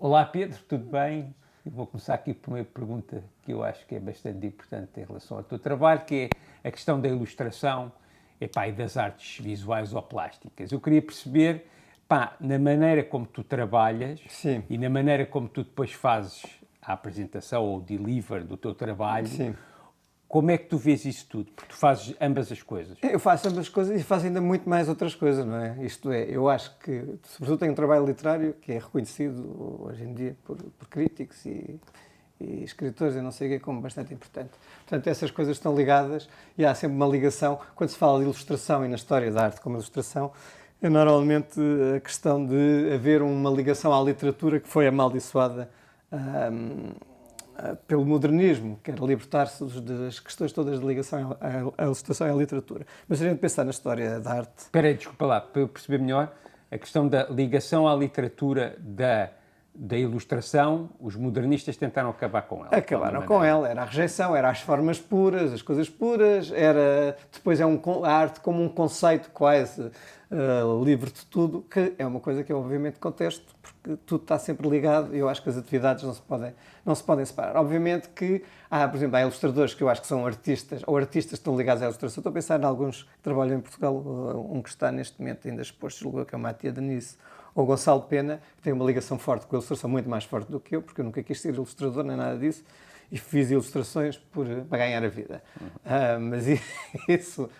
Olá Pedro, tudo bem? Eu vou começar aqui por uma pergunta que eu acho que é bastante importante em relação ao teu trabalho, que é a questão da ilustração e das artes visuais ou plásticas. Eu queria perceber, na maneira como tu trabalhas Sim, e na maneira como tu depois fazes a apresentação ou o deliver do teu trabalho, sim. como é que tu vês isso tudo? Porque tu fazes ambas as coisas. Eu faço ambas as coisas e faço ainda muito mais outras coisas, não é? Isto é, eu acho que, sobretudo, tenho um trabalho literário que é reconhecido hoje em dia por críticos e escritores, eu não sei o que, como bastante importante. Portanto, essas coisas estão ligadas e há sempre uma ligação. Quando se fala de ilustração e na história da arte como ilustração, é normalmente a questão de haver uma ligação à literatura que foi amaldiçoada pelo modernismo, que era libertar-se das questões todas de ligação à ilustração e à literatura. Mas se a gente pensar na história da arte... Espera aí, desculpa lá, para eu perceber melhor, a questão da ligação à literatura da ilustração, os modernistas tentaram acabar com ela. Acabaram com ela, era a rejeição, era as formas puras, as coisas puras, era depois a arte como um conceito quase livre de tudo, que é uma coisa que eu obviamente contesto, porque tudo está sempre ligado e eu acho que as atividades não se podem separar. Obviamente que há, por exemplo, há ilustradores que eu acho que são artistas, ou artistas que estão ligados à ilustração. Estou a pensar em alguns que trabalham em Portugal, um que está neste momento ainda exposto, julgo que é o Matia Denise, ou Gonçalo Pena, que tem uma ligação forte com a ilustração, muito mais forte do que eu, porque eu nunca quis ser ilustrador nem nada disso, e fiz ilustrações para ganhar a vida. Mas isso...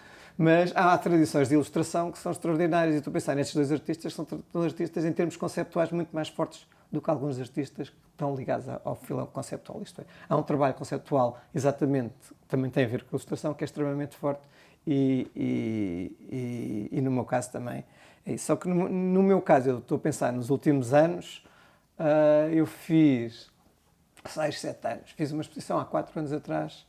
Mas há tradições de ilustração que são extraordinárias, e estou a pensar nestes dois artistas, que são artistas em termos conceptuais muito mais fortes do que alguns artistas que estão ligados ao filão conceptual. Isto é, há um trabalho conceptual, exatamente, que também tem a ver com a ilustração, que é extremamente forte, e no meu caso também é isso. Só que no meu caso, eu estou a pensar nos últimos anos, eu fiz 6, 7 anos, fiz uma exposição há 4 anos atrás,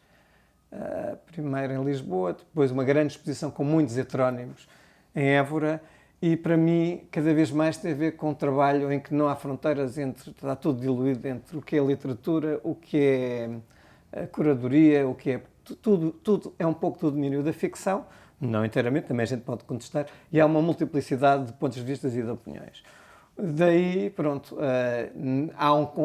primeiro em Lisboa, depois uma grande exposição com muitos heterónimos em Évora, e para mim cada vez mais tem a ver com um trabalho em que não há fronteiras está tudo diluído entre o que é literatura, o que é a curadoria, o que é tudo é um pouco do domínio da ficção, não inteiramente, também a gente pode contestar, e há uma multiplicidade de pontos de vista e de opiniões. Daí, pronto,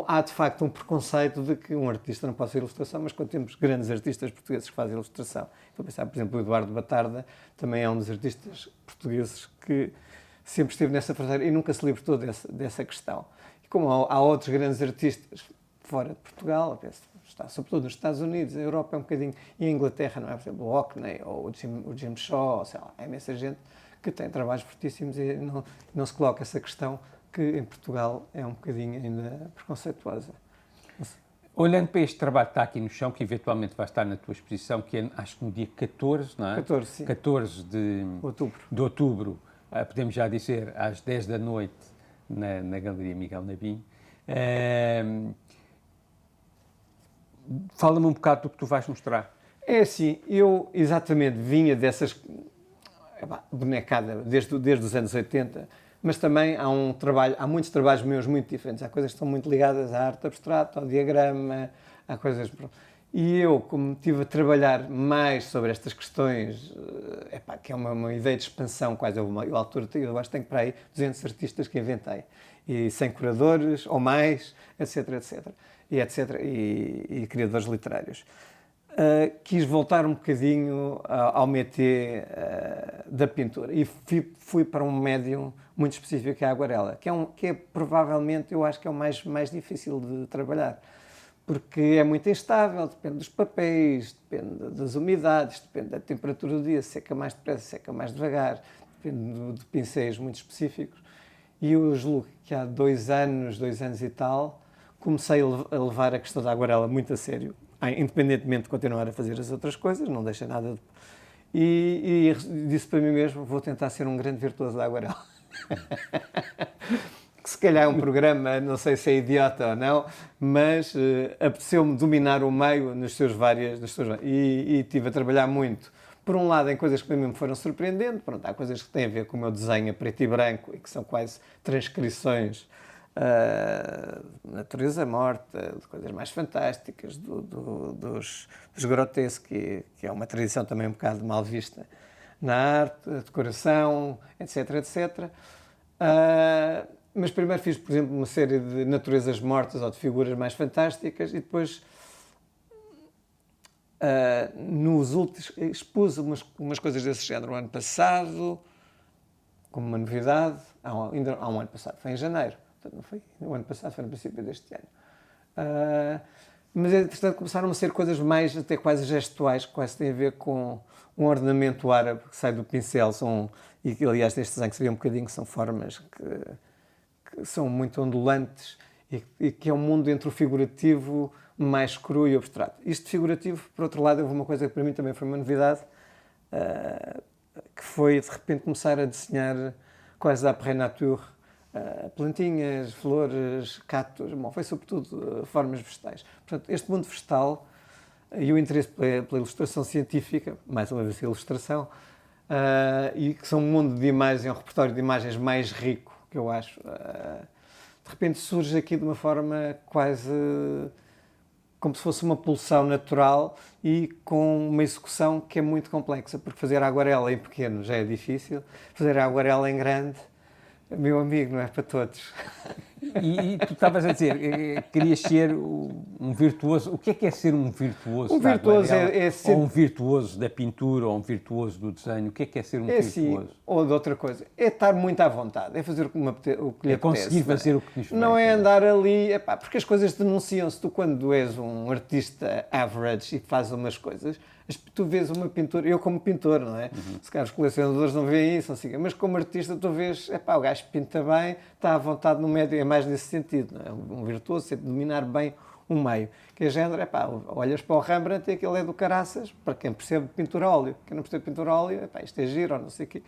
há de facto um preconceito de que um artista não pode fazer ilustração, mas quando temos grandes artistas portugueses que fazem ilustração, estou a pensar, por exemplo, o Eduardo Batarda, também é um dos artistas portugueses que sempre esteve nessa fronteira e nunca se libertou dessa questão. E como há outros grandes artistas fora de Portugal, sobretudo nos Estados Unidos, a Europa é um bocadinho, e a Inglaterra, não é? Por exemplo, o Hockney ou o Jim Shaw, sei lá, há imensa gente que tem trabalhos fortíssimos e não se coloca essa questão que em Portugal é um bocadinho ainda preconceituosa. Olhando para este trabalho que está aqui no chão, que eventualmente vai estar na tua exposição, que é, acho que no dia 14, não é? 14, sim. 14 Outubro. de outubro, podemos já dizer, às 10 da noite, na Galeria Miguel Nabim. Fala-me um bocado do que tu vais mostrar. É assim, eu exatamente vinha dessas bonecada desde os anos 80, mas também há muitos trabalhos meus muito diferentes. Há coisas que estão muito ligadas à arte abstrata, ao diagrama, há coisas... E eu, como estive a trabalhar mais sobre estas questões, que é uma ideia de expansão, quase eu acho que tenho para aí 200 artistas que inventei, e 100 curadores ou mais, etc, e criadores literários. Quis voltar um bocadinho ao métier da pintura e fui para um médium muito específico que é a aguarela, que é provavelmente, eu acho que é o mais difícil de trabalhar, porque é muito instável, depende dos papéis, depende das umidades, depende da temperatura do dia, seca mais depressa, seca mais devagar, depende de pincéis muito específicos. E eu julgo que há 2 anos e tal, comecei a levar a questão da aguarela muito a sério, independentemente de continuar a fazer as outras coisas, não deixa nada de... E disse para mim mesmo, vou tentar ser um grande virtuoso da aguarela. Que se calhar é um programa, não sei se é idiota ou não, mas apeteceu-me dominar o meio nas suas várias... E estive a trabalhar muito, por um lado, em coisas que para mim me foram surpreendendo. Pronto, há coisas que têm a ver com o meu desenho a preto e branco e que são quase transcrições natureza morta, de coisas mais fantásticas, dos grotescos, que é uma tradição também um bocado mal vista na arte, a decoração, etc, etc. Mas primeiro fiz, por exemplo, uma série de naturezas mortas ou de figuras mais fantásticas e depois nos últimos expus umas coisas desse género o ano passado, como uma novidade, ainda há um ano passado, foi em janeiro, portanto não foi o ano passado, foi no princípio deste ano. Mas entretanto começaram a ser coisas mais até quase gestuais, que quase têm a ver com um ornamento árabe que sai do pincel, e que aliás neste desenho que se vê um bocadinho, são formas que são muito ondulantes e que é um mundo entre o figurativo mais cru e abstrato. Isto figurativo, por outro lado, houve uma coisa que para mim também foi uma novidade, que foi de repente começar a desenhar quase à après nature, plantinhas, flores, cactos, bom, foi sobretudo formas vegetais. Portanto, este mundo vegetal e o interesse pela ilustração científica, mais uma vez a ilustração, e que são um mundo de imagens, um repertório de imagens mais rico, que eu acho, de repente surge aqui de uma forma quase como se fosse uma pulsão natural e com uma execução que é muito complexa, porque fazer a aguarela em pequeno já é difícil, fazer a aguarela em grande, meu amigo, não é para todos. E tu estavas a dizer, querias ser um virtuoso. O que é ser um virtuoso? Um virtuoso é ser... Ou um virtuoso da pintura, ou um virtuoso do desenho? O que é ser um virtuoso? Sim, ou de outra coisa. É estar muito à vontade, é fazer o que lhe apetece. É conseguir fazer o que nos Não é andar ali... porque as coisas denunciam-se. Tu, quando és um artista average e fazes umas coisas, tu vês uma pintura... Eu, como pintor, não é? Se calhar os colecionadores não veem isso, assim, mas como artista, tu vês... o gajo pinta bem, está à vontade no médio, é mais nesse sentido, não é? Um virtuoso, sempre dominar bem um meio. Que é género, olhas para o Rembrandt e aquilo é do caraças, para quem percebe pintura a óleo. Quem não percebe pintura a óleo, isto é giro, ou não sei o quê.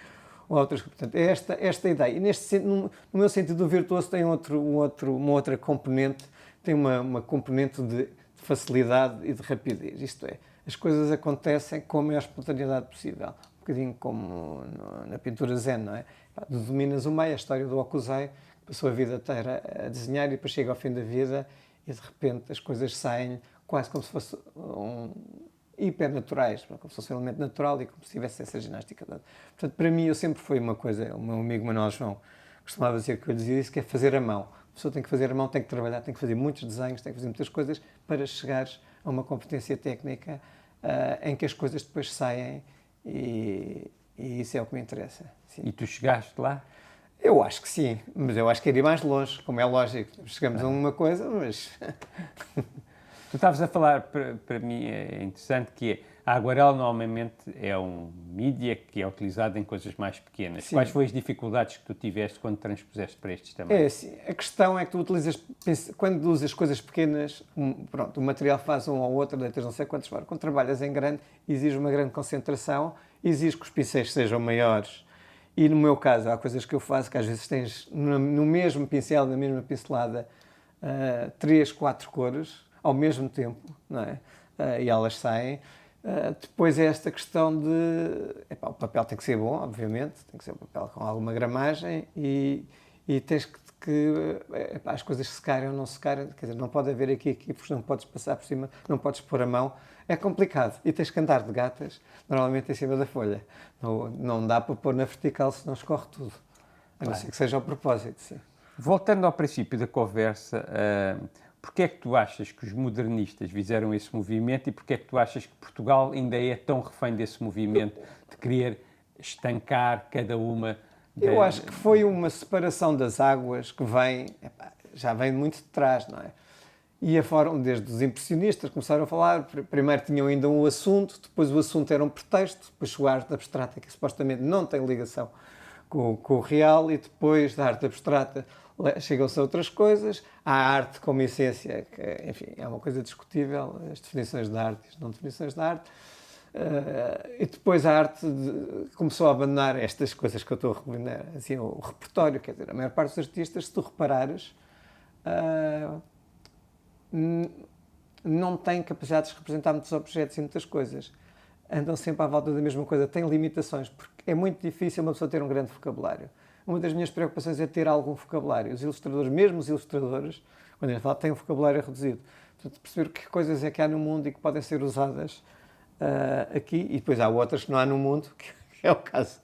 Ou outras, portanto, é esta ideia. E no meu sentido, o virtuoso tem uma outra componente, tem uma componente de facilidade e de rapidez. Isto é, as coisas acontecem com a maior espontaneidade possível. Um bocadinho como na pintura zen, não é? Dominas o meio, a história do Hokusai, passou a vida inteira a desenhar e depois chega ao fim da vida e de repente as coisas saem quase como se fossem hipernaturais, como se fosse um elemento natural e como se tivesse essa ginástica. Portanto, para mim, eu sempre foi uma coisa, o meu amigo Manuel João costumava dizer que eu dizia isso, que é fazer a mão. A pessoa tem que fazer a mão, tem que trabalhar, tem que fazer muitos desenhos, tem que fazer muitas coisas para chegares a uma competência técnica em que as coisas depois saem e isso é o que me interessa. Sim. E tu chegaste lá? Eu acho que sim, mas eu acho que quero ir mais longe, como é lógico. Chegamos a uma coisa, mas... Tu estavas a falar, para mim é interessante, que a aguarela normalmente é um mídia que é utilizado em coisas mais pequenas. Sim. Quais foram as dificuldades que tu tiveste quando transpuseste para estes tamanhos? É assim, a questão é que tu utilizas, quando usas coisas pequenas, pronto, o material faz um ou outro, deitas não sei quantos fora. Quando trabalhas em grande, exige uma grande concentração, exige que os pincéis sejam maiores. E no meu caso, há coisas que eu faço que às vezes tens no mesmo pincel, na mesma pincelada, 3, 4 cores ao mesmo tempo, não é? E elas saem. Depois é esta questão de... o papel tem que ser bom, obviamente, tem que ser um papel com alguma gramagem e tens que as coisas secarem ou não secarem, quer dizer, não pode haver aqui, porque não podes passar por cima, não podes pôr a mão. É complicado e tens que andar de gatas, normalmente em cima da folha. Não dá para pôr na vertical, senão escorre tudo. A não ser que seja ao propósito, sim. Voltando ao princípio da conversa, porquê é que tu achas que os modernistas fizeram esse movimento e porquê é que tu achas que Portugal ainda é tão refém desse movimento de querer estancar cada uma... Eu acho que foi uma separação das águas que já vem muito de trás, não é? E desde os impressionistas começaram a falar, primeiro tinham ainda um assunto, depois o assunto era um pretexto, depois chegou a arte abstrata, que supostamente não tem ligação com o real, e depois da arte abstrata chegam-se a outras coisas. Há a arte como essência, que, enfim, é uma coisa discutível, as definições de arte e as não definições de arte. E depois a arte começou a abandonar estas coisas que eu estou a recomendar, assim, o repertório, quer dizer, a maior parte dos artistas, se tu reparares, não têm capacidades de representar muitos objetos e muitas coisas. Andam sempre à volta da mesma coisa, têm limitações, porque é muito difícil uma pessoa ter um grande vocabulário. Uma das minhas preocupações é ter algum vocabulário. Os ilustradores, mesmo os ilustradores, quando a gente fala, têm um vocabulário reduzido. Portanto, perceber que coisas é que há no mundo e que podem ser usadas aqui, e depois há outras que não há no mundo, que é o caso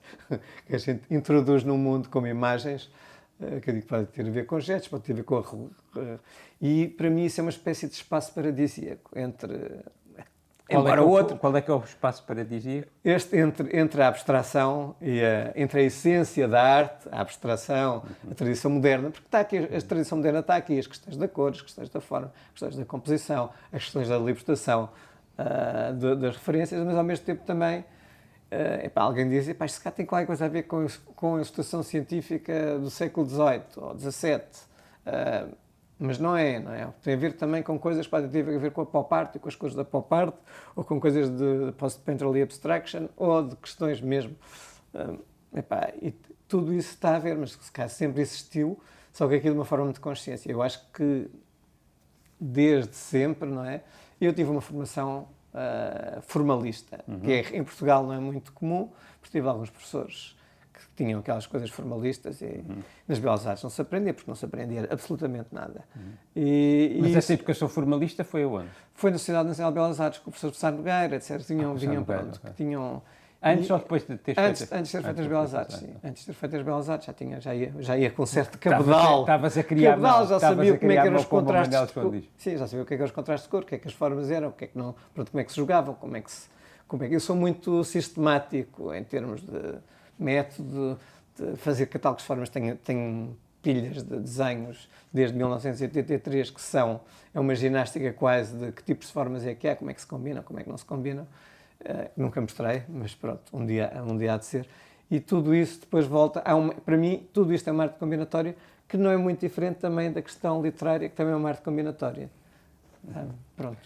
que a gente introduz no mundo como imagens, que eu digo que pode ter a ver com gestos, pode ter a ver com e para mim isso é uma espécie de espaço paradisíaco entre... Qual é que é o espaço paradisíaco? Entre a abstração e entre a essência da arte, a abstração, a tradição moderna, porque está aqui, a tradição moderna está aqui, as questões da cor, as questões da forma, as questões da composição, as questões da libertação das referências, mas ao mesmo tempo também, alguém diz, isto cá tem qualquer coisa a ver com a ilustração científica do século XVIII ou XVII. Mas não é. Tem a ver também com coisas que podem ter a ver com a pop art e com as coisas da pop art, ou com coisas de post-painterly abstraction, ou de questões mesmo. E tudo isso está a ver, mas se calhar sempre existiu, só que aqui de uma forma de consciência. Eu acho que desde sempre, não é? Eu tive uma formação formalista, que em Portugal não é muito comum, porque tive alguns professores que tinham aquelas coisas formalistas e nas Belas Artes não se aprendia, porque não se aprendia absolutamente nada. Mas essa educação formalista foi aonde? Foi na Sociedade Nacional de Belas Artes, com o professor Sá Nogueira, etc. Antes ou depois de ter feito? Antes de ter feito as Belas Artes, sim. Antes de ter feito as Belas Artes, já ia com certo cabedal. Estavas a criar mal. Já sabia como é que eram os contrastes de cor. Sim, já sabia o que eram os contrastes de cor, o que é que as formas eram, como é que se jogavam, eu sou muito sistemático em termos de método, de fazer catálogos de formas. Tenho pilhas de desenhos desde 1983 que é uma ginástica quase de que tipos de formas é que há, como é que se combinam, como é que não se combinam. Nunca mostrei, mas pronto, um dia há de ser. E tudo isso depois volta. Para mim, tudo isto é uma arte combinatória que não é muito diferente também da questão literária, que também é uma arte combinatória. Pronto.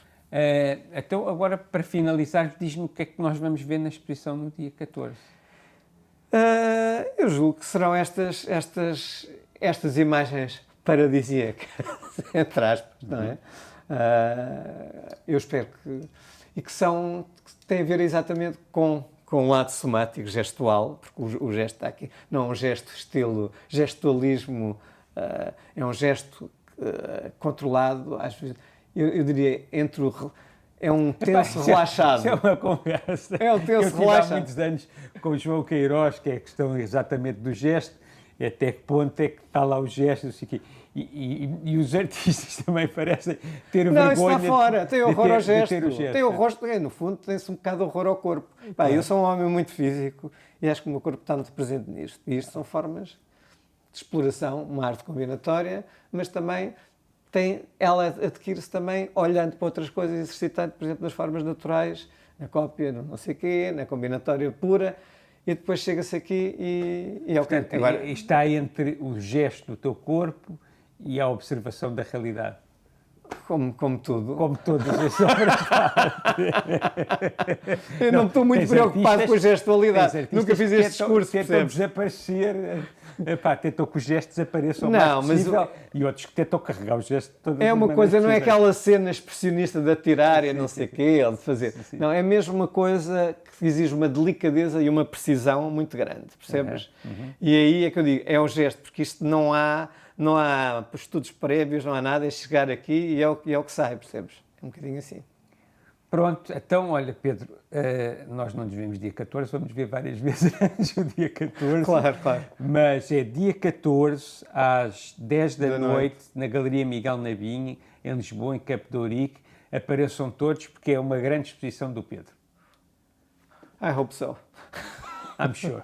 Então, agora, para finalizar, diz-me o que é que nós vamos ver na exposição no dia 14. Eu julgo que serão estas imagens paradisíacas, entre aspas, não é? Eu espero que têm a ver exatamente com o lado somático, gestual, porque o gesto está aqui, não é um gesto estilo gestualismo, é um gesto controlado, às vezes, eu diria, é um tenso relaxado. Isso é uma conversa. É um tenso relaxado. Eu tive há muitos anos com o João Queiroz, que é a questão exatamente do gesto, e até que ponto é que está lá o gesto, e os artistas também parecem ter vergonha. Não, isso está fora. Tem horror ao gesto. Tem horror, no fundo, tem-se um bocado de horror ao corpo. Claro. Eu sou um homem muito físico e acho que o meu corpo está muito presente nisto. E isto são formas de exploração, uma arte combinatória, mas também ela adquire-se também olhando para outras coisas, exercitando, por exemplo, nas formas naturais, na cópia, no não sei quê, na combinatória pura, e depois chega-se aqui e é o que... Agora, está entre o gesto do teu corpo e a observação da realidade. Como tudo. Como todas as obras de arte. Eu não estou muito preocupado com a gestualidade. Nunca fiz este discurso, tentam desaparecer... tentam que o gesto desapareça o mais possível, e outros que tentam carregar o gesto de todas as uma coisa, não é aquela cena expressionista de atirar e não sei o quê, ou de fazer. Sim. Não, é mesmo uma coisa que exige uma delicadeza e uma precisão muito grande, percebes? E aí é que eu digo, é o gesto, porque isto não há estudos prévios, não há nada, é chegar aqui e é o que sai, percebes? É um bocadinho assim. Pronto, então, olha, Pedro, nós não nos vemos dia 14, vamos ver várias vezes antes do dia 14. Claro. Mas é dia 14, às 10 da noite, na Galeria Miguel Nabinho, em Lisboa, em Campo de Ourique. Apareçam todos, porque é uma grande exposição do Pedro. I hope so. I'm sure.